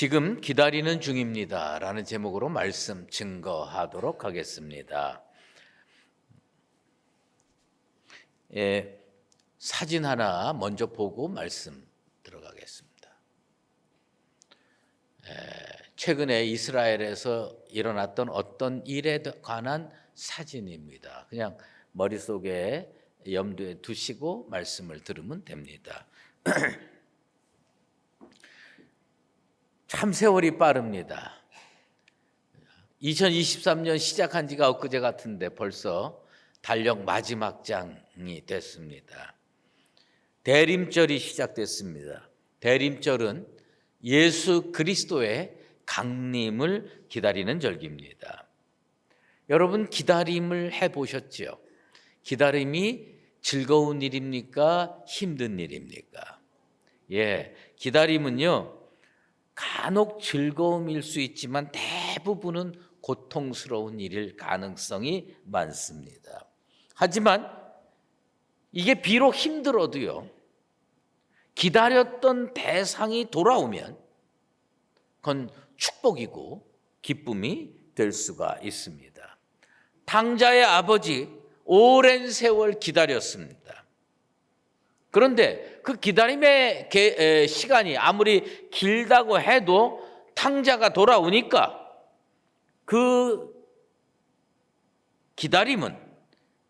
지금 기다리는 중입니다 라는 제목으로 말씀 증거하도록 하겠습니다. 사진 하나 먼저 보고 말씀 들어가겠습니다. 최근에 이스라엘에서 일어났던 어떤 일에 관한 사진입니다. 그냥 머릿속에 염두에 두시고 말씀을 들으면 됩니다. 참 세월이 빠릅니다. 2023년 시작한 지가 엊그제 같은데 벌써 달력 마지막 장이 됐습니다. 대림절이 시작됐습니다. 대림절은 예수 그리스도의 강림을 기다리는 절기입니다. 여러분 기다림을 해보셨죠? 기다림이 즐거운 일입니까? 힘든 일입니까? 기다림은요 간혹 즐거움일 수 있지만 대부분은 고통스러운 일일 가능성이 많습니다. 하지만 이게 비록 힘들어도요 기다렸던 대상이 돌아오면 그건 축복이고 기쁨이 될 수가 있습니다. 탕자의 아버지 오랜 세월 기다렸습니다. 그런데 그 기다림의 시간이 아무리 길다고 해도 탕자가 돌아오니까 그 기다림은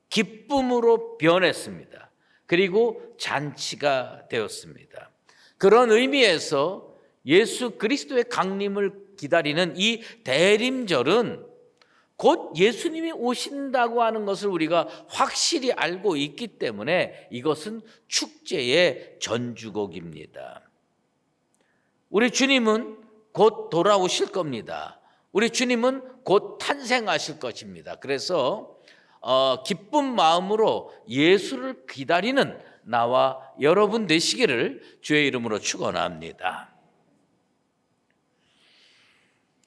기쁨으로 변했습니다. 그리고 잔치가 되었습니다. 그런 의미에서 예수 그리스도의 강림을 기다리는 이 대림절은 곧 예수님이 오신다고 하는 것을 우리가 확실히 알고 있기 때문에 이것은 축제의 전주곡입니다. 우리 주님은 곧 돌아오실 겁니다. 우리 주님은 곧 탄생하실 것입니다. 그래서 기쁜 마음으로 예수를 기다리는 나와 여러분 되시기를 주의 이름으로 축원합니다.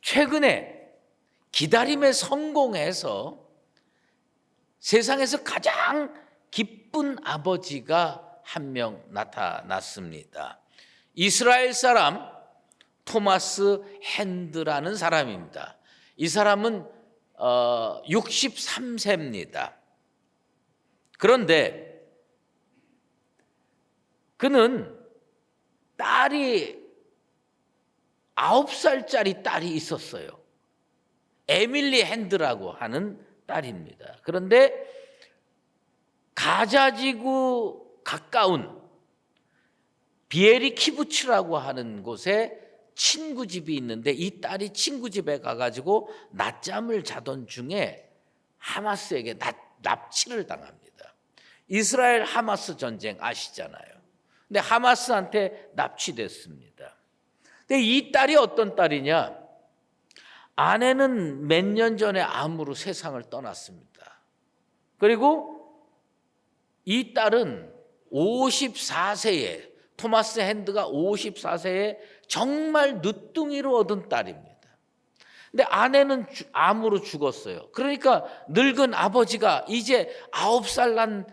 최근에 기다림에 성공해서 세상에서 가장 기쁜 아버지가 한 명 나타났습니다. 이스라엘 사람 토마스 핸드라는 사람입니다. 이 사람은 63세입니다. 그런데 그는 딸이 9살짜리 딸이 있었어요. 에밀리 핸드라고 하는 딸입니다. 그런데 가자지구 가까운 비에리 키부츠라고 하는 곳에 친구 집이 있는데 이 딸이 친구 집에 가가지고 낮잠을 자던 중에 하마스에게 납치를 당합니다. 이스라엘 하마스 전쟁 아시잖아요. 근데 하마스한테 납치됐습니다. 근데 이 딸이 어떤 딸이냐? 아내는 몇 년 전에 암으로 세상을 떠났습니다. 그리고 이 딸은 54세에 토마스 핸드가 54세에 정말 늦둥이로 얻은 딸입니다. 근데 아내는 암으로 죽었어요. 그러니까 늙은 아버지가 이제 9살 난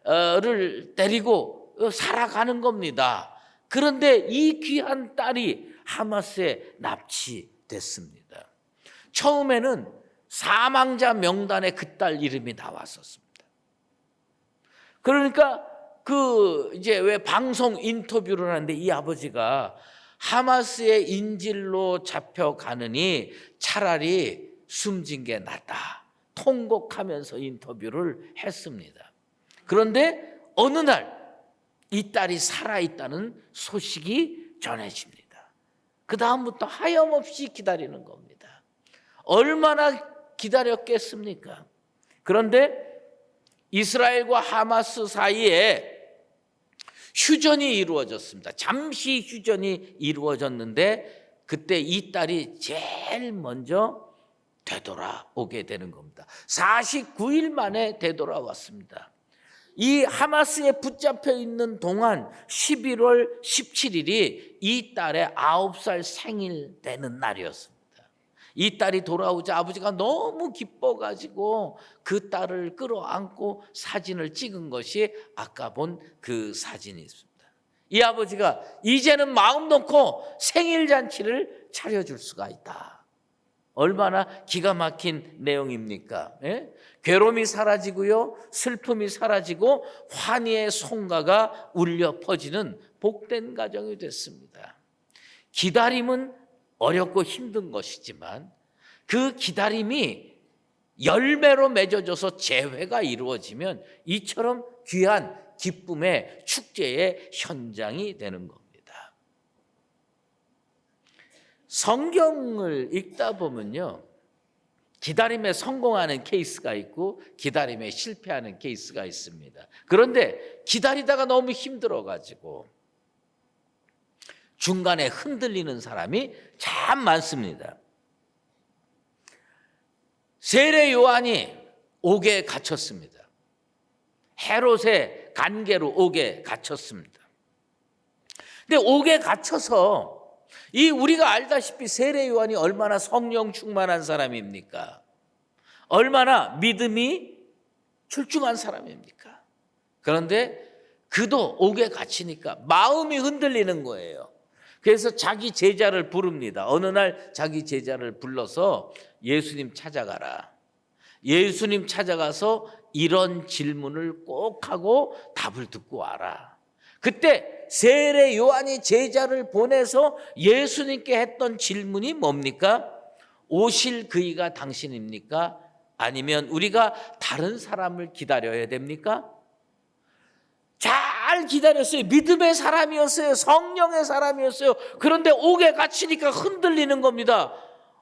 딸을 데리고 살아가는 겁니다. 그런데 이 귀한 딸이 하마스에 납치됐습니다. 처음에는 사망자 명단에 그 딸 이름이 나왔었습니다. 그러니까 이제 왜 방송 인터뷰를 하는데 이 아버지가 하마스의 인질로 잡혀가느니 차라리 숨진 게 낫다. 통곡하면서 인터뷰를 했습니다. 그런데 어느 날 이 딸이 살아있다는 소식이 전해집니다. 그 다음부터 하염없이 기다리는 겁니다. 얼마나 기다렸겠습니까? 그런데 이스라엘과 하마스 사이에 휴전이 이루어졌습니다. 잠시 휴전이 이루어졌는데 그때 이 딸이 제일 먼저 되돌아오게 되는 겁니다. 49일 만에 되돌아왔습니다. 이 하마스에 붙잡혀 있는 동안 11월 17일이 이 딸의 9살 생일 되는 날이었습니다. 이 딸이 돌아오자 아버지가 너무 기뻐가지고 그 딸을 끌어안고 사진을 찍은 것이 아까 본 그 사진이 있습니다. 이 아버지가 이제는 마음 놓고 생일 잔치를 차려줄 수가 있다. 얼마나 기가 막힌 내용입니까? 예? 괴로움이 사라지고요, 슬픔이 사라지고 환희의 송가가 울려 퍼지는 복된 가정이 됐습니다. 기다림은 어렵고 힘든 것이지만 그 기다림이 열매로 맺어져서 재회가 이루어지면 이처럼 귀한 기쁨의 축제의 현장이 되는 겁니다. 성경을 읽다 보면요, 기다림에 성공하는 케이스가 있고 기다림에 실패하는 케이스가 있습니다. 그런데 기다리다가 너무 힘들어가지고 중간에 흔들리는 사람이 참 많습니다. 세례 요한이 옥에 갇혔습니다. 헤롯의 간계로 옥에 갇혔습니다. 근데 옥에 갇혀서 이 우리가 알다시피 세례 요한이 얼마나 성령 충만한 사람입니까? 얼마나 믿음이 출중한 사람입니까? 그런데 그도 옥에 갇히니까 마음이 흔들리는 거예요. 그래서 자기 제자를 부릅니다. 어느 날 자기 제자를 불러서 예수님 찾아가라. 예수님 찾아가서 이런 질문을 꼭 하고 답을 듣고 와라. 그때 세례 요한이 제자를 보내서 예수님께 했던 질문이 뭡니까? 오실 그이가 당신입니까? 아니면 우리가 다른 사람을 기다려야 됩니까? 잘 기다렸어요. 믿음의 사람이었어요. 성령의 사람이었어요. 그런데 옥에 갇히니까 흔들리는 겁니다.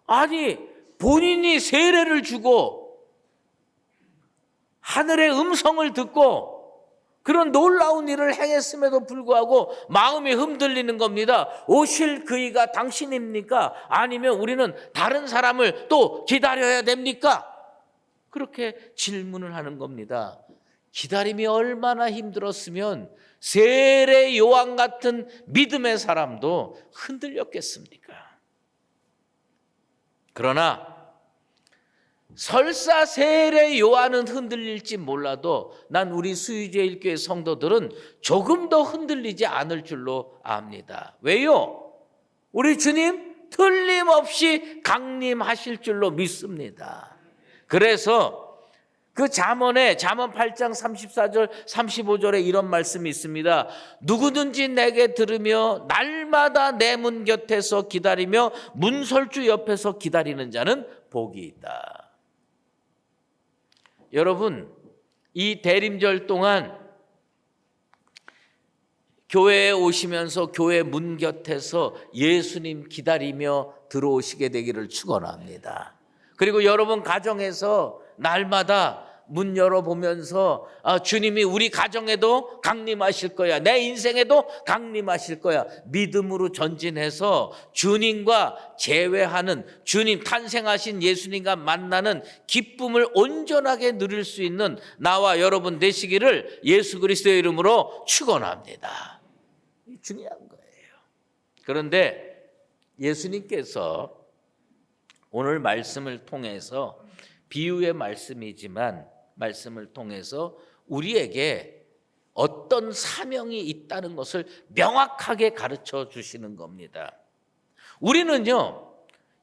아니, 본인이 세례를 주고 하늘의 음성을 듣고 그런 놀라운 일을 행했음에도 불구하고 마음이 흔들리는 겁니다. 오실 그이가 당신입니까? 아니면 우리는 다른 사람을 또 기다려야 됩니까? 그렇게 질문을 하는 겁니다. 기다림이 얼마나 힘들었으면 세례 요한 같은 믿음의 사람도 흔들렸겠습니까? 그러나 설사 세례 요한은 흔들릴지 몰라도 난 우리 수유제일교회 성도들은 조금 더 흔들리지 않을 줄로 압니다. 왜요? 우리 주님 틀림없이 강림하실 줄로 믿습니다. 그래서 그 잠언에 잠언 8장 34절 35절에 이런 말씀이 있습니다. 누구든지 내게 들으며 날마다 내 문 곁에서 기다리며 문설주 옆에서 기다리는 자는 복이 있다. 여러분, 이 대림절 동안 교회에 오시면서 교회 문 곁에서 예수님 기다리며 들어오시게 되기를 축원합니다. 그리고 여러분 가정에서 날마다 문 열어보면서 주님이 우리 가정에도 강림하실 거야. 내 인생에도 강림하실 거야. 믿음으로 전진해서 주님과 재회하는, 주님 탄생하신 예수님과 만나는 기쁨을 온전하게 누릴 수 있는 나와 여러분 되시기를 예수 그리스도의 이름으로 축원합니다. 중요한 거예요. 그런데 예수님께서 오늘 말씀을 통해서 비유의 말씀을 통해서 우리에게 어떤 사명이 있다는 것을 명확하게 가르쳐 주시는 겁니다. 우리는요,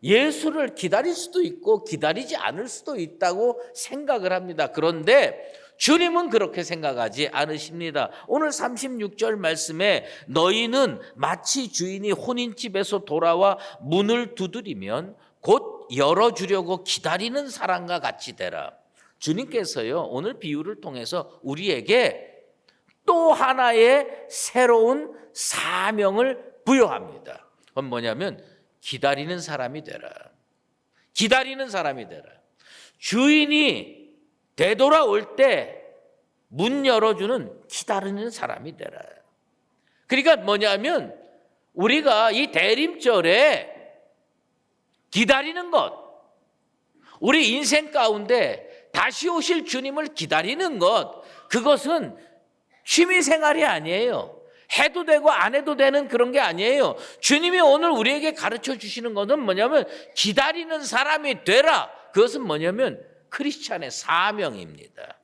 예수를 기다릴 수도 있고 기다리지 않을 수도 있다고 생각을 합니다. 그런데 주님은 그렇게 생각하지 않으십니다. 오늘 36절 말씀에 너희는 마치 주인이 혼인집에서 돌아와 문을 두드리면 곧 열어주려고 기다리는 사람과 같이 되라. 주님께서요, 오늘 비유를 통해서 우리에게 또 하나의 새로운 사명을 부여합니다. 그건 뭐냐면 기다리는 사람이 되라. 기다리는 사람이 되라. 주인이 되돌아올 때 문 열어주는 기다리는 사람이 되라. 그러니까 뭐냐면 우리가 이 대림절에 기다리는 것, 우리 인생 가운데 다시 오실 주님을 기다리는 것, 그것은 취미생활이 아니에요. 해도 되고 안 해도 되는 그런 게 아니에요. 주님이 오늘 우리에게 가르쳐 주시는 것은 뭐냐면 기다리는 사람이 되라. 그것은 뭐냐면 크리스찬의 사명입니다.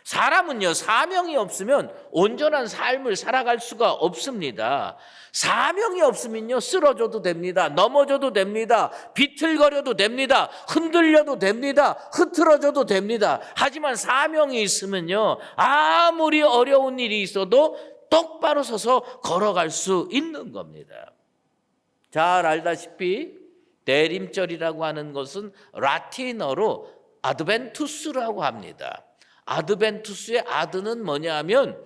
사람은요, 사명이 없으면 온전한 삶을 살아갈 수가 없습니다. 사명이 없으면요, 쓰러져도 됩니다. 넘어져도 됩니다. 비틀거려도 됩니다. 흔들려도 됩니다. 흐트러져도 됩니다. 하지만 사명이 있으면요, 아무리 어려운 일이 있어도 똑바로 서서 걸어갈 수 있는 겁니다. 잘 알다시피 대림절이라고 하는 것은 라틴어로 아드벤투스라고 합니다. 아드벤투스의 아드는 뭐냐 하면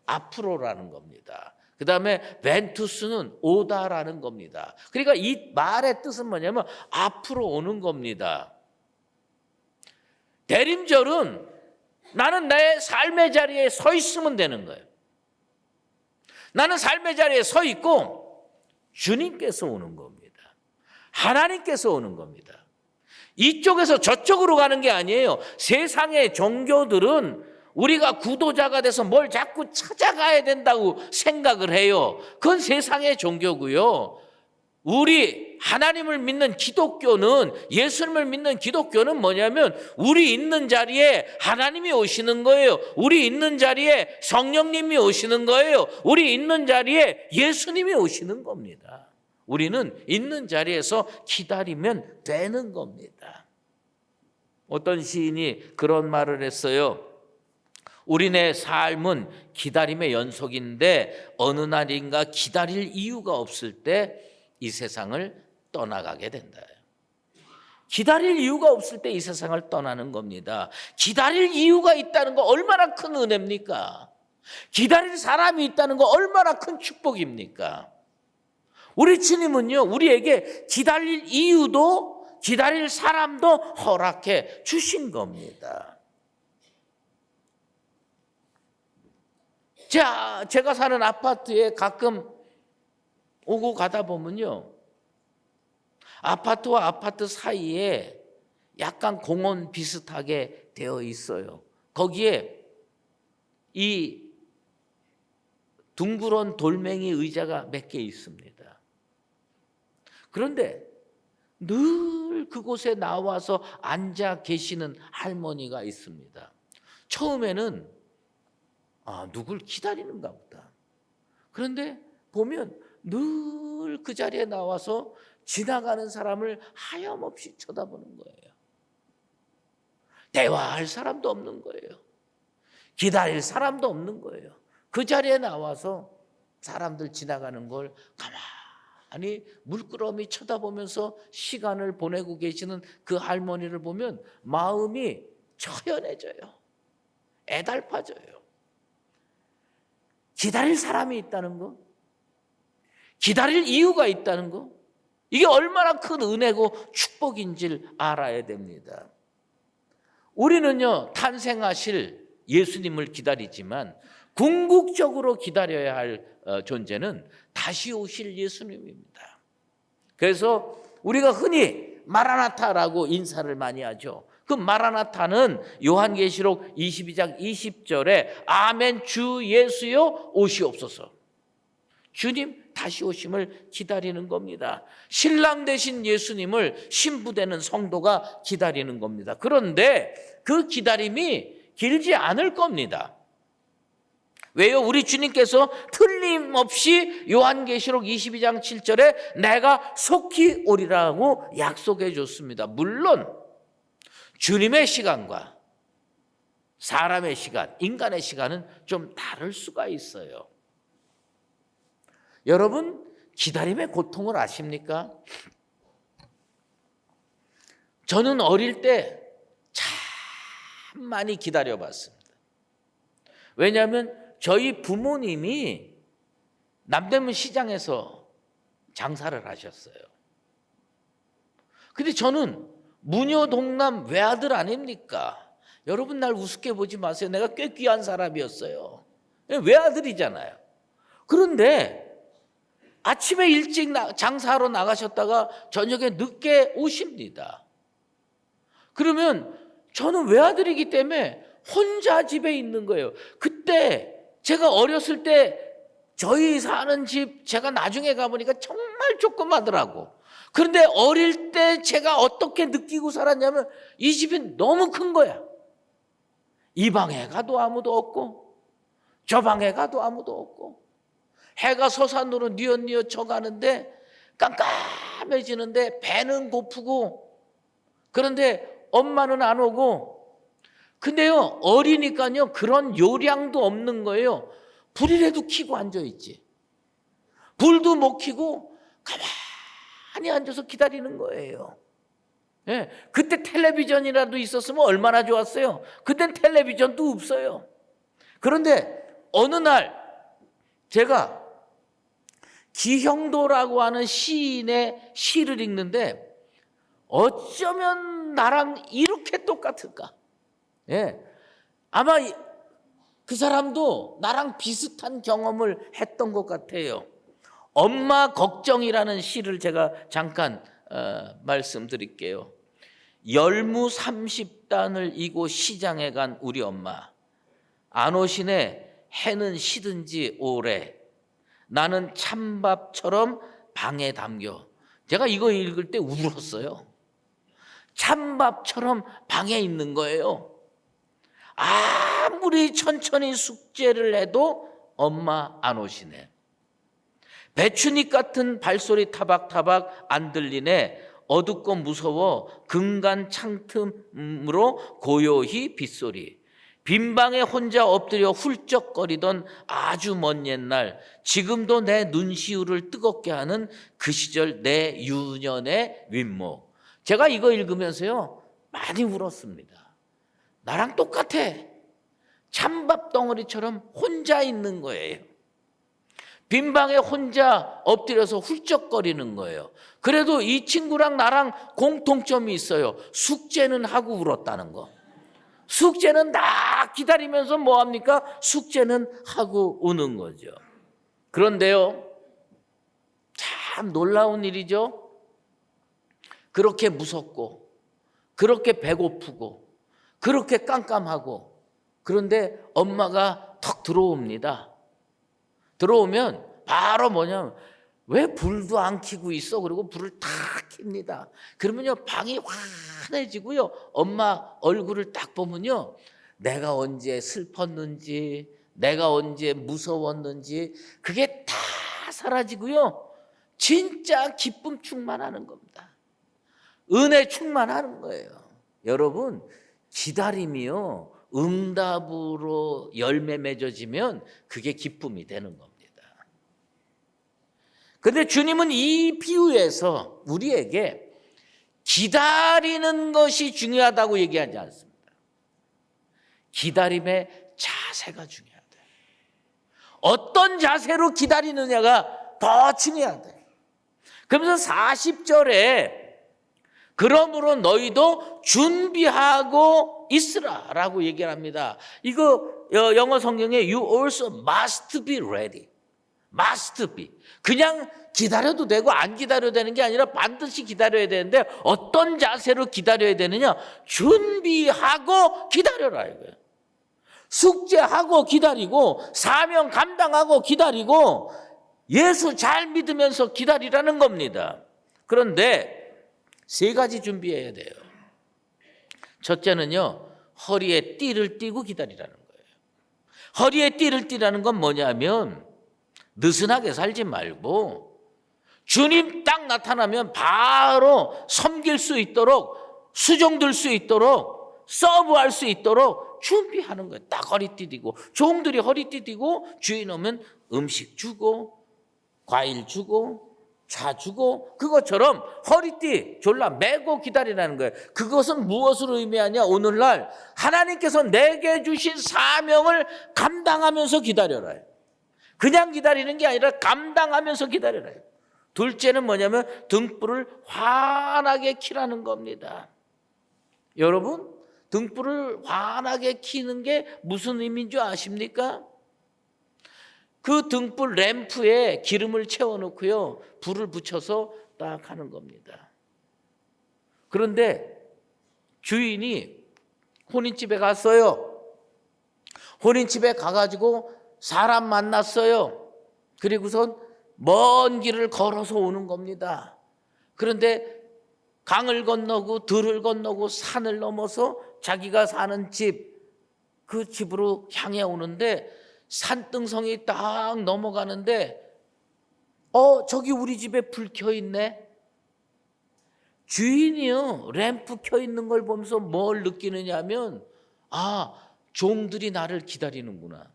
앞으로라는 겁니다. 그 다음에 벤투스는 오다라는 겁니다. 그러니까 이 말의 뜻은 뭐냐면 앞으로 오는 겁니다. 대림절은 나는 내 삶의 자리에 서 있으면 되는 거예요. 나는 삶의 자리에 서 있고 주님께서 오는 겁니다. 하나님께서 오는 겁니다. 이쪽에서 저쪽으로 가는 게 아니에요. 세상의 종교들은 우리가 구도자가 돼서 뭘 자꾸 찾아가야 된다고 생각을 해요. 그건 세상의 종교고요. 우리 하나님을 믿는 기독교는, 예수님을 믿는 기독교는 뭐냐면 우리 있는 자리에 하나님이 오시는 거예요. 우리 있는 자리에 성령님이 오시는 거예요. 우리 있는 자리에 예수님이 오시는 겁니다. 우리는 있는 자리에서 기다리면 되는 겁니다. 어떤 시인이 그런 말을 했어요. 우리네 삶은 기다림의 연속인데 어느 날인가 기다릴 이유가 없을 때 이 세상을 떠나가게 된다. 기다릴 이유가 없을 때 이 세상을 떠나는 겁니다. 기다릴 이유가 있다는 거 얼마나 큰 은혜입니까? 기다릴 사람이 있다는 거 얼마나 큰 축복입니까? 우리 주님은요, 우리에게 기다릴 이유도 기다릴 사람도 허락해 주신 겁니다. 제가 사는 아파트에 가끔 오고 가다 보면요, 아파트와 아파트 사이에 약간 공원 비슷하게 되어 있어요. 거기에 이 둥그런 돌멩이 의자가 몇 개 있습니다. 그런데 늘 그곳에 나와서 앉아 계시는 할머니가 있습니다. 처음에는 누굴 기다리는가 보다. 그런데 보면 늘 그 자리에 나와서 지나가는 사람을 하염없이 쳐다보는 거예요. 대화할 사람도 없는 거예요. 기다릴 사람도 없는 거예요. 그 자리에 나와서 사람들 지나가는 걸 가만히 물끄러미 쳐다보면서 시간을 보내고 계시는 그 할머니를 보면 마음이 처연해져요. 애달파져요. 기다릴 사람이 있다는 거, 기다릴 이유가 있다는 거, 이게 얼마나 큰 은혜고 축복인지를 알아야 됩니다. 우리는요, 탄생하실 예수님을 기다리지만 궁극적으로 기다려야 할 존재는 다시 오실 예수님입니다. 그래서 우리가 흔히 마라나타라고 인사를 많이 하죠. 그 마라나타는 요한계시록 22장 20절에 아멘 주 예수여 오시옵소서. 주님 다시 오심을 기다리는 겁니다. 신랑 되신 예수님을 신부되는 성도가 기다리는 겁니다. 그런데 그 기다림이 길지 않을 겁니다. 왜요? 우리 주님께서 틀림없이 요한계시록 22장 7절에 내가 속히 오리라고 약속해 줬습니다. 물론 주님의 시간과 사람의 시간, 인간의 시간은 좀 다를 수가 있어요. 여러분, 기다림의 고통을 아십니까? 저는 어릴 때 참 많이 기다려봤습니다. 왜냐하면 저희 부모님이 남대문 시장에서 장사를 하셨어요. 근데 저는 무녀동남 외아들 아닙니까? 여러분 날 우습게 보지 마세요. 내가 꽤 귀한 사람이었어요. 외아들이잖아요. 그런데 아침에 일찍 장사하러 나가셨다가 저녁에 늦게 오십니다. 그러면 저는 외아들이기 때문에 혼자 집에 있는 거예요. 그때 제가 어렸을 때 저희 사는 집 제가 나중에 가보니까 정말 조그마더라고. 그런데 어릴 때 제가 어떻게 느끼고 살았냐면 이 집이 너무 큰 거야. 이 방에 가도 아무도 없고 저 방에 가도 아무도 없고 해가 서산으로 뉘엿뉘엿 져가는데 깜깜해지는데 배는 고프고 그런데 엄마는 안 오고 근데요 어리니까요 그런 요량도 없는 거예요. 불이라도 켜고 앉아있지. 불도 못 켜고 가만히 앉아서 기다리는 거예요. 예, 그때 텔레비전이라도 있었으면 얼마나 좋았어요. 그땐 텔레비전도 없어요. 그런데 어느 날 제가 기형도라고 하는 시인의 시를 읽는데 어쩌면 나랑 이렇게 똑같을까? 예, 아마 그 사람도 나랑 비슷한 경험을 했던 것 같아요. 엄마 걱정이라는 시를 제가 잠깐 말씀드릴게요. 열무 30단을 이고 시장에 간 우리 엄마 안 오시네. 해는 시든지 오래 나는 찬밥처럼 방에 담겨. 제가 이거 읽을 때 울었어요. 찬밥처럼 방에 있는 거예요. 아무리 천천히 숙제를 해도 엄마 안 오시네. 배추잎 같은 발소리 타박타박 안 들리네. 어둡고 무서워 금간 창틈으로 고요히 빗소리. 빈방에 혼자 엎드려 훌쩍거리던 아주 먼 옛날 지금도 내 눈시울을 뜨겁게 하는 그 시절 내 유년의 윗목. 제가 이거 읽으면서요 많이 울었습니다. 나랑 똑같아. 찬밥 덩어리처럼 혼자 있는 거예요. 빈방에 혼자 엎드려서 훌쩍거리는 거예요. 그래도 이 친구랑 나랑 공통점이 있어요. 숙제는 하고 울었다는 거. 숙제는 다 기다리면서 뭐합니까? 숙제는 하고 우는 거죠. 그런데요, 참 놀라운 일이죠. 그렇게 무섭고 그렇게 배고프고 그렇게 깜깜하고 그런데 엄마가 턱 들어옵니다. 들어오면 바로 뭐냐면 왜 불도 안 켜고 있어? 그리고 불을 다 켭니다. 그러면요 방이 환해지고요 엄마 얼굴을 딱 보면요 내가 언제 슬펐는지 내가 언제 무서웠는지 그게 다 사라지고요 진짜 기쁨 충만하는 겁니다. 은혜 충만하는 거예요. 여러분 기다림이요 응답으로 열매 맺어지면 그게 기쁨이 되는 겁니다. 그런데 주님은 이 비유에서 우리에게 기다리는 것이 중요하다고 얘기하지 않습니다. 기다림의 자세가 중요하다. 어떤 자세로 기다리느냐가 더 중요하다. 그러면서 40절에 그러므로 너희도 준비하고 있으라라고 얘기를 합니다. 이거 영어 성경에 you also must be ready. must be. 그냥 기다려도 되고 안 기다려도 되는 게 아니라 반드시 기다려야 되는데 어떤 자세로 기다려야 되느냐? 준비하고 기다려라 이거예요. 숙제하고 기다리고 사명 감당하고 기다리고 예수 잘 믿으면서 기다리라는 겁니다. 그런데 세 가지 준비해야 돼요. 첫째는요, 허리에 띠를 띠고 기다리라는 거예요. 허리에 띠를 띠라는 건 뭐냐면 느슨하게 살지 말고 주님 딱 나타나면 바로 섬길 수 있도록 수종들 수 있도록 서브할 수 있도록 준비하는 거예요. 딱 허리띠 띠고 종들이 허리띠 띠고 주인 오면 음식 주고 과일 주고 차 주고 그것처럼 허리띠 졸라 매고 기다리라는 거예요. 그것은 무엇을 의미하냐? 오늘날 하나님께서 내게 주신 사명을 감당하면서 기다려라. 그냥 기다리는 게 아니라 감당하면서 기다려라. 둘째는 뭐냐면 등불을 환하게 켜라는 겁니다. 여러분 등불을 환하게 켜는 게 무슨 의미인 줄 아십니까? 그 등불 램프에 기름을 채워놓고요 불을 붙여서 딱 하는 겁니다. 그런데 주인이 혼인집에 갔어요. 혼인집에 가가지고 사람 만났어요. 그리고선 먼 길을 걸어서 오는 겁니다. 그런데 강을 건너고 들을 건너고 산을 넘어서 자기가 사는 집 그 집으로 향해 오는데 산등성이 딱 넘어가는데 저기 우리 집에 불 켜 있네. 주인이요 램프 켜 있는 걸 보면서 뭘 느끼느냐 하면 종들이 나를 기다리는구나.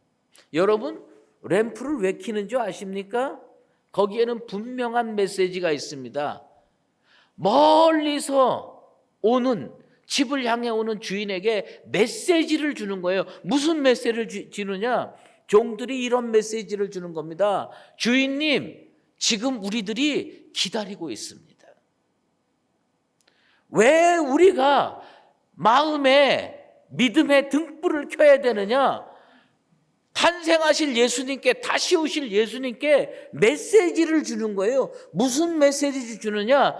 여러분 램프를 왜 켜는 줄 아십니까? 거기에는 분명한 메시지가 있습니다. 멀리서 오는 집을 향해 오는 주인에게 메시지를 주는 거예요. 무슨 메시지를 주느냐? 종들이 이런 메시지를 주는 겁니다. 주인님, 지금 우리들이 기다리고 있습니다. 왜 우리가 마음에 믿음의 등불을 켜야 되느냐? 탄생하실 예수님께, 다시 오실 예수님께 메시지를 주는 거예요. 무슨 메시지를 주느냐?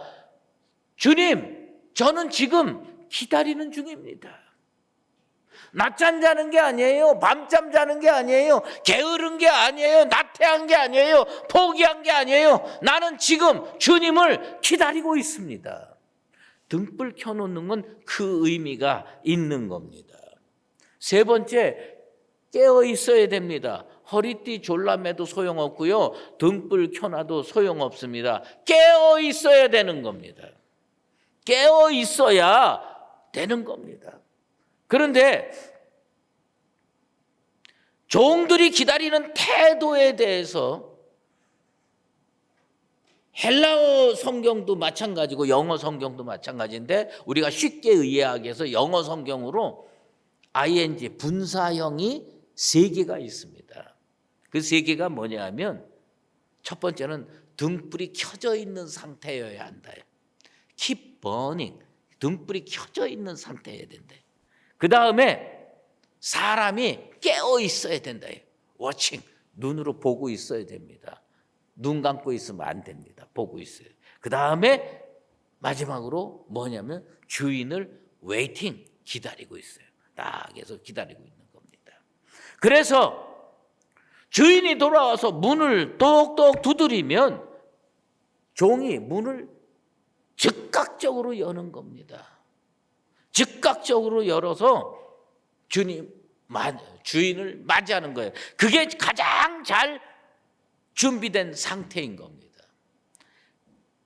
주님, 저는 지금 기다리는 중입니다. 낮잠 자는 게 아니에요. 밤잠 자는 게 아니에요. 게으른 게 아니에요. 나태한 게 아니에요. 포기한 게 아니에요. 나는 지금 주님을 기다리고 있습니다. 등불 켜놓는 건 그 의미가 있는 겁니다. 세 번째, 깨어 있어야 됩니다. 허리띠 졸라매도 소용없고요. 등불 켜놔도 소용없습니다. 깨어 있어야 되는 겁니다. 깨어 있어야 되는 겁니다. 그런데 종들이 기다리는 태도에 대해서 헬라어 성경도 마찬가지고 영어 성경도 마찬가지인데 우리가 쉽게 이해하기 위해서 영어 성경으로 ing 분사형이 3개가 있습니다. 그 3개가 뭐냐 하면 첫 번째는 등불이 켜져 있는 상태여야 한다. Keep burning. 등불이 켜져 있는 상태여야 된다. 그 다음에 사람이 깨어 있어야 된다. 워칭. 눈으로 보고 있어야 됩니다. 눈 감고 있으면 안 됩니다. 보고 있어요. 그 다음에 마지막으로 뭐냐면 주인을 웨이팅, 기다리고 있어요. 딱 해서 기다리고 있는 겁니다. 그래서 주인이 돌아와서 문을 똑똑 두드리면 종이 문을 즉각적으로 여는 겁니다. 즉각적으로 열어서 주인을 맞이하는 거예요. 그게 가장 잘 준비된 상태인 겁니다.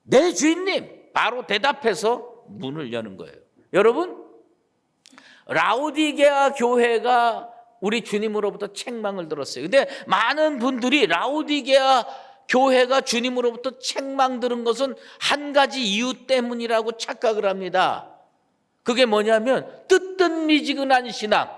네, 주인님, 바로 대답해서 문을 여는 거예요. 여러분, 라오디게아 교회가 우리 주님으로부터 책망을 들었어요. 근데 많은 분들이 라오디게아 교회가 주님으로부터 책망 들은 것은 한 가지 이유 때문이라고 착각을 합니다. 그게 뭐냐면 뜨뜻미지근한 신앙,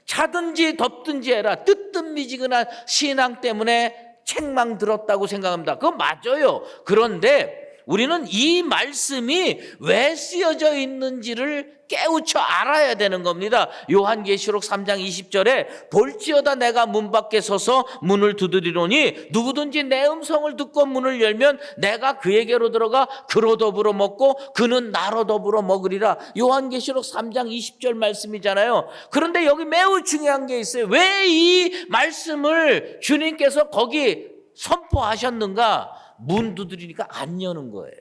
차든지 덥든지 해라 뜨뜻미지근한 신앙 때문에 책망 들었다고 생각합니다. 그거 맞아요. 그런데 우리는 이 말씀이 왜 쓰여져 있는지를 깨우쳐 알아야 되는 겁니다. 요한계시록 3장 20절에 볼지어다 내가 문 밖에 서서 문을 두드리노니 누구든지 내 음성을 듣고 문을 열면 내가 그에게로 들어가 그로 더불어 먹고 그는 나로 더불어 먹으리라. 요한계시록 3장 20절 말씀이잖아요. 그런데 여기 매우 중요한 게 있어요. 왜 이 말씀을 주님께서 거기 선포하셨는가? 문 두드리니까 안 여는 거예요.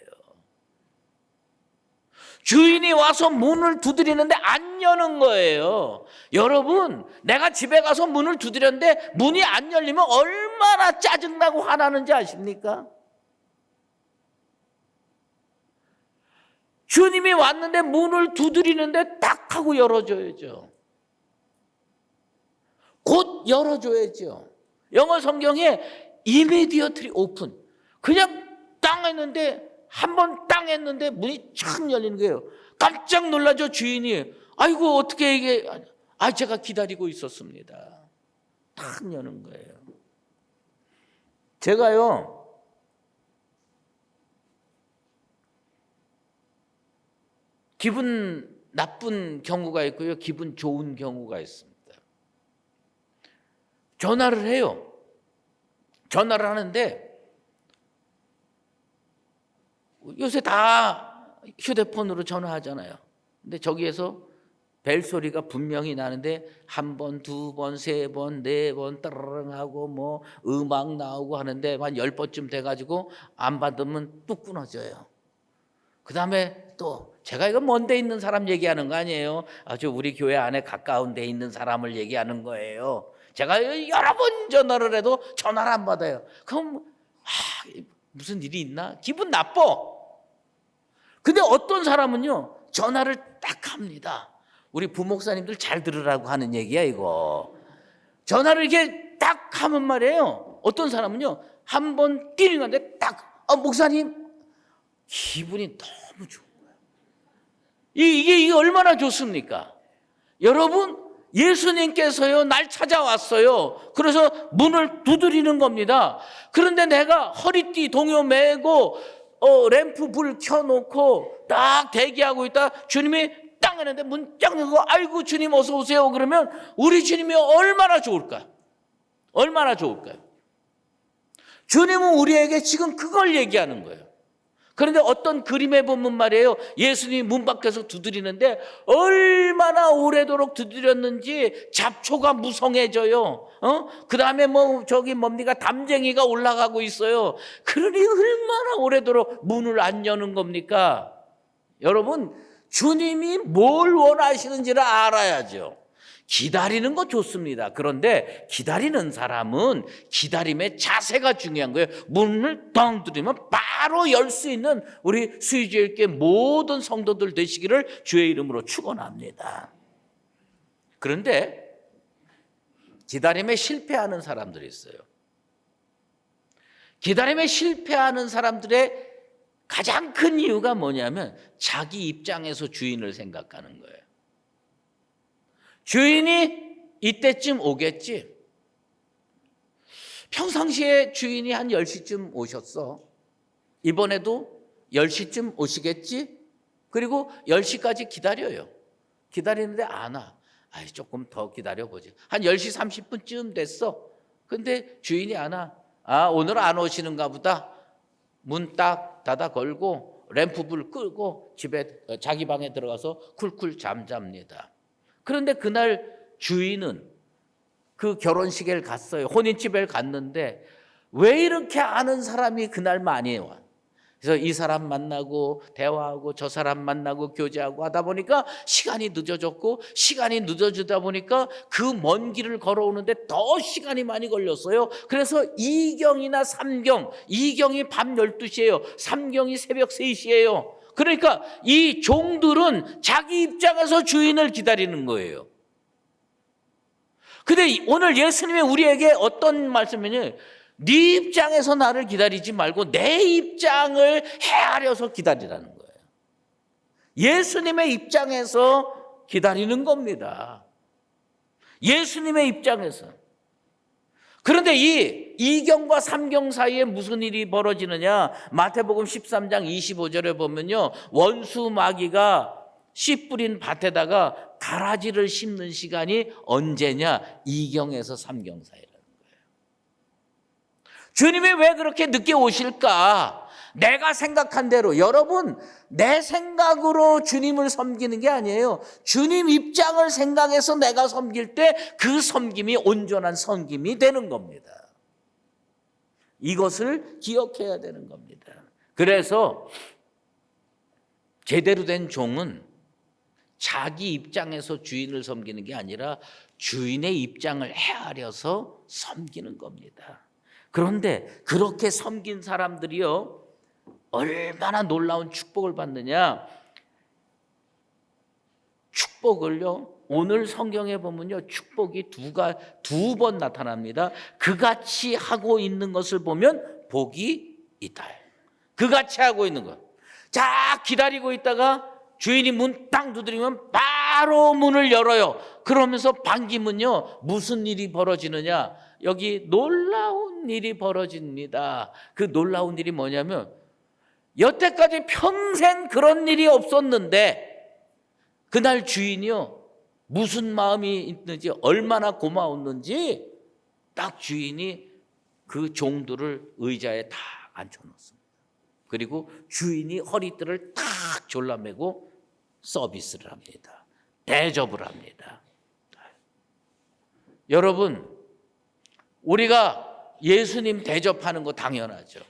주인이 와서 문을 두드리는데 안 여는 거예요. 여러분, 내가 집에 가서 문을 두드렸는데 문이 안 열리면 얼마나 짜증나고 화나는지 아십니까? 주님이 왔는데 문을 두드리는데 딱 하고 열어줘야죠. 곧 열어줘야죠. 영어 성경에 immediately open. 그냥 땅 했는데 한 번 땅 했는데 문이 촥 열리는 거예요. 깜짝 놀라죠, 주인이. 아이고 어떻게 이게 제가 기다리고 있었습니다. 탁 여는 거예요. 제가요 기분 나쁜 경우가 있고요, 기분 좋은 경우가 있습니다. 전화를 해요. 전화를 하는데 요새 다 휴대폰으로 전화하잖아요. 근데 저기에서 벨소리가 분명히 나는데 한 번, 두 번, 세 번, 네 번 따르릉 하고 뭐 음악 나오고 하는데 한 10번쯤 돼가지고 안 받으면 뚝 끊어져요. 그 다음에 또 제가 이거 먼 데 있는 사람 얘기하는 거 아니에요. 아주 우리 교회 안에 가까운 데 있는 사람을 얘기하는 거예요. 제가 여러 번 전화를 해도 전화를 안 받아요. 그럼 무슨 일이 있나? 기분 나빠. 근데 어떤 사람은요, 전화를 딱 합니다. 우리 부목사님들 잘 들으라고 하는 얘기야 이거. 전화를 이렇게 딱 하면 말이에요, 어떤 사람은요 한 번 띠링하는데 딱 목사님, 기분이 너무 좋은 거예요. 이게 얼마나 좋습니까? 여러분, 예수님께서요 날 찾아왔어요. 그래서 문을 두드리는 겁니다. 그런데 내가 허리띠 동요 매고 램프 불 켜놓고 딱 대기하고 있다 주님이 딱 했는데 문 딱 열고 아이고 주님 어서 오세요 그러면 우리 주님이 얼마나 좋을까요? 얼마나 좋을까요? 주님은 우리에게 지금 그걸 얘기하는 거예요. 그런데 어떤 그림에 보면 말이에요, 예수님이 문 밖에서 두드리는데 얼마나 오래도록 두드렸는지 잡초가 무성해져요. 그 다음에 뭡니까 담쟁이가 올라가고 있어요. 그러니 얼마나 오래도록 문을 안 여는 겁니까? 여러분, 주님이 뭘 원하시는지를 알아야죠. 기다리는 거 좋습니다. 그런데 기다리는 사람은 기다림의 자세가 중요한 거예요. 문을 덩 두드리면 바로 열 수 있는 우리 수의주일교회 모든 성도들 되시기를 주의 이름으로 축원합니다. 그런데 기다림에 실패하는 사람들이 있어요. 기다림에 실패하는 사람들의 가장 큰 이유가 뭐냐면 자기 입장에서 주인을 생각하는 거예요. 주인이 이때쯤 오겠지. 평상시에 주인이 한 10시쯤 오셨어. 이번에도 10시쯤 오시겠지? 그리고 10시까지 기다려요. 기다리는데 안 와. 조금 더 기다려보지. 한 10시 30분쯤 됐어. 근데 주인이 안 와. 오늘 안 오시는가 보다. 문 딱 닫아 걸고 램프 불 끄고 집에 자기 방에 들어가서 쿨쿨 잠잡니다. 그런데 그날 주인은 그 결혼식에 갔어요. 혼인집에 갔는데 왜 이렇게 아는 사람이 그날 많이 와? 그래서 이 사람 만나고 대화하고 저 사람 만나고 교제하고 하다 보니까 시간이 늦어졌고, 시간이 늦어지다 보니까 그 먼 길을 걸어오는데 더 시간이 많이 걸렸어요. 그래서 2경이나 3경, 2경이 밤 12시예요. 3경이 새벽 3시예요. 그러니까 이 종들은 자기 입장에서 주인을 기다리는 거예요. 근데 오늘 예수님이 우리에게 어떤 말씀이냐, 네 입장에서 나를 기다리지 말고 내 입장을 헤아려서 기다리라는 거예요. 예수님의 입장에서 기다리는 겁니다. 예수님의 입장에서. 그런데 이 2경과 3경 사이에 무슨 일이 벌어지느냐? 마태복음 13장 25절에 보면요, 원수 마귀가 씨 뿌린 밭에다가 가라지를 심는 시간이 언제냐? 2경에서 3경 사이라는 거예요. 주님이 왜 그렇게 늦게 오실까? 내가 생각한 대로, 여러분, 내 생각으로 주님을 섬기는 게 아니에요. 주님 입장을 생각해서 내가 섬길 때 그 섬김이 온전한 섬김이 되는 겁니다. 이것을 기억해야 되는 겁니다. 그래서 제대로 된 종은 자기 입장에서 주인을 섬기는 게 아니라 주인의 입장을 헤아려서 섬기는 겁니다. 그런데 그렇게 섬긴 사람들이요, 얼마나 놀라운 축복을 받느냐. 축복을요, 오늘 성경에 보면요, 축복이 두 번 나타납니다. 그같이 하고 있는 것을 보면 복이 있다. 그같이 하고 있는 것. 자, 기다리고 있다가 주인이 문 땅 두드리면 바로 문을 열어요. 그러면서 반기면요, 무슨 일이 벌어지느냐? 여기 놀라운 일이 벌어집니다. 그 놀라운 일이 뭐냐면, 여태까지 평생 그런 일이 없었는데 그날 주인이요, 무슨 마음이 있는지, 얼마나 고마웠는지 딱 주인이 그 종들을 의자에 다 앉혀놓습니다. 그리고 주인이 허리띠를 탁 졸라매고 서비스를 합니다. 대접을 합니다. 여러분, 우리가 예수님 대접하는 거 당연하죠.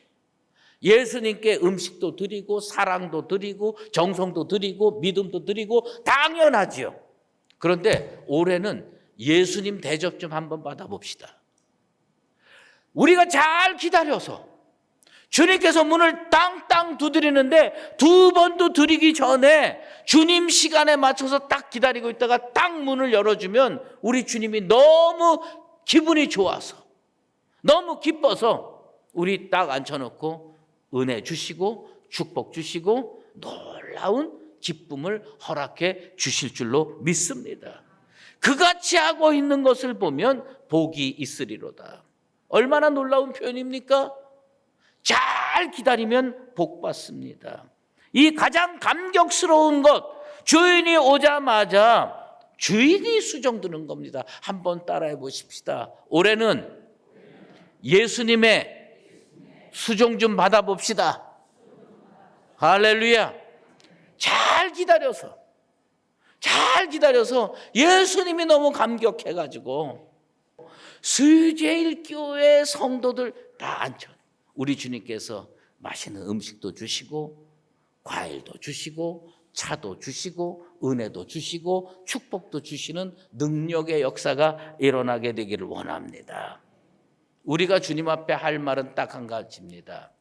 예수님께 음식도 드리고 사랑도 드리고 정성도 드리고 믿음도 드리고 당연하지요. 그런데 올해는 예수님 대접 좀 한번 받아봅시다. 우리가 잘 기다려서 주님께서 문을 땅땅 두드리는데 두 번도 드리기 전에 주님 시간에 맞춰서 딱 기다리고 있다가 딱 문을 열어주면 우리 주님이 너무 기분이 좋아서 너무 기뻐서 우리 딱 앉혀놓고 은혜 주시고 축복 주시고 놀라운 기쁨을 허락해 주실 줄로 믿습니다. 그같이 하고 있는 것을 보면 복이 있으리로다. 얼마나 놀라운 표현입니까? 잘 기다리면 복 받습니다. 이 가장 감격스러운 것, 주인이 오자마자 주인이 수정드는 겁니다. 한번 따라해 보십시다. 올해는 예수님의 수정 좀 받아봅시다. 할렐루야. 잘 기다려서 예수님이 너무 감격해가지고 수유제일교회 성도들 다 앉혀 우리 주님께서 맛있는 음식도 주시고 과일도 주시고 차도 주시고 은혜도 주시고 축복도 주시는 능력의 역사가 일어나게 되기를 원합니다. 우리가 주님 앞에 할 말은 딱 한 가지입니다.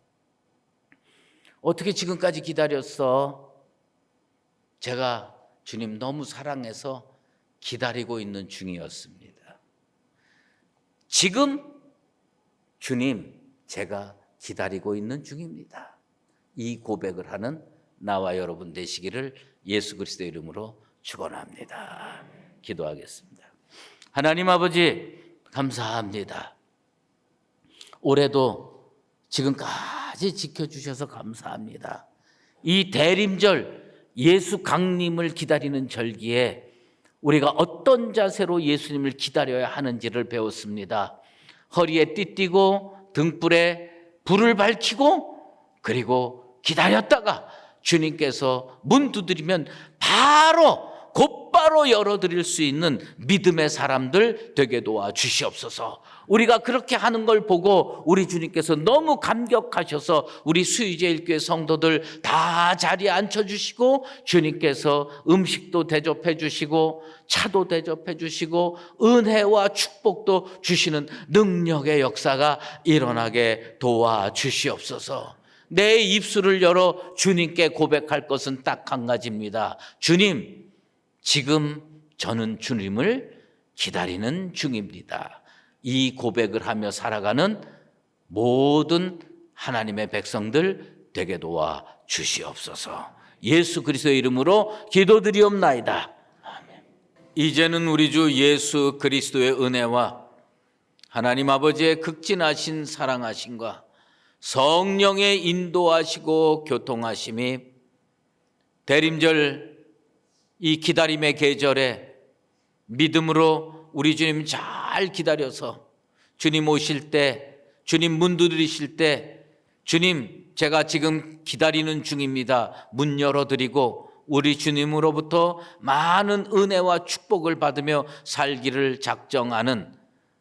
어떻게 지금까지 기다렸어? 제가 주님 너무 사랑해서 기다리고 있는 중이었습니다. 지금 주님 제가 기다리고 있는 중입니다. 이 고백을 하는 나와 여러분 되시기를 예수 그리스도의 이름으로 축원합니다. 기도하겠습니다. 하나님 아버지 감사합니다. 올해도 지금까지 지켜주셔서 감사합니다. 이 대림절 예수 강림을 기다리는 절기에 우리가 어떤 자세로 예수님을 기다려야 하는지를 배웠습니다. 허리에 띠띠고 등불에 불을 밝히고 그리고 기다렸다가 주님께서 문 두드리면 곧바로 열어드릴 수 있는 믿음의 사람들 되게 도와주시옵소서. 우리가 그렇게 하는 걸 보고 우리 주님께서 너무 감격하셔서 우리 수유제일교회 성도들 다 자리에 앉혀주시고 주님께서 음식도 대접해 주시고 차도 대접해 주시고 은혜와 축복도 주시는 능력의 역사가 일어나게 도와주시옵소서. 내 입술을 열어 주님께 고백할 것은 딱 한 가지입니다. 주님, 지금 저는 주님을 기다리는 중입니다. 이 고백을 하며 살아가는 모든 하나님의 백성들 되게 도와 주시옵소서. 예수 그리스도의 이름으로 기도드리옵나이다. 아멘. 이제는 우리 주 예수 그리스도의 은혜와 하나님 아버지의 극진하신 사랑하심과 성령의 인도하시고 교통하심이 대림절 이 기다림의 계절에 믿음으로 우리 주님 잘 기다려서 주님 오실 때, 주님 문 두드리실 때 주님 제가 지금 기다리는 중입니다. 문 열어드리고 우리 주님으로부터 많은 은혜와 축복을 받으며 살기를 작정하는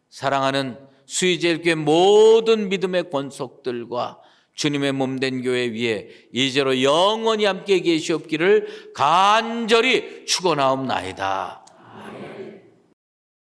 사랑하는 수유제일교회 모든 믿음의 권속들과 주님의 몸된 교회 위에 이제로 영원히 함께 계시옵기를 간절히 축원하옵나이다.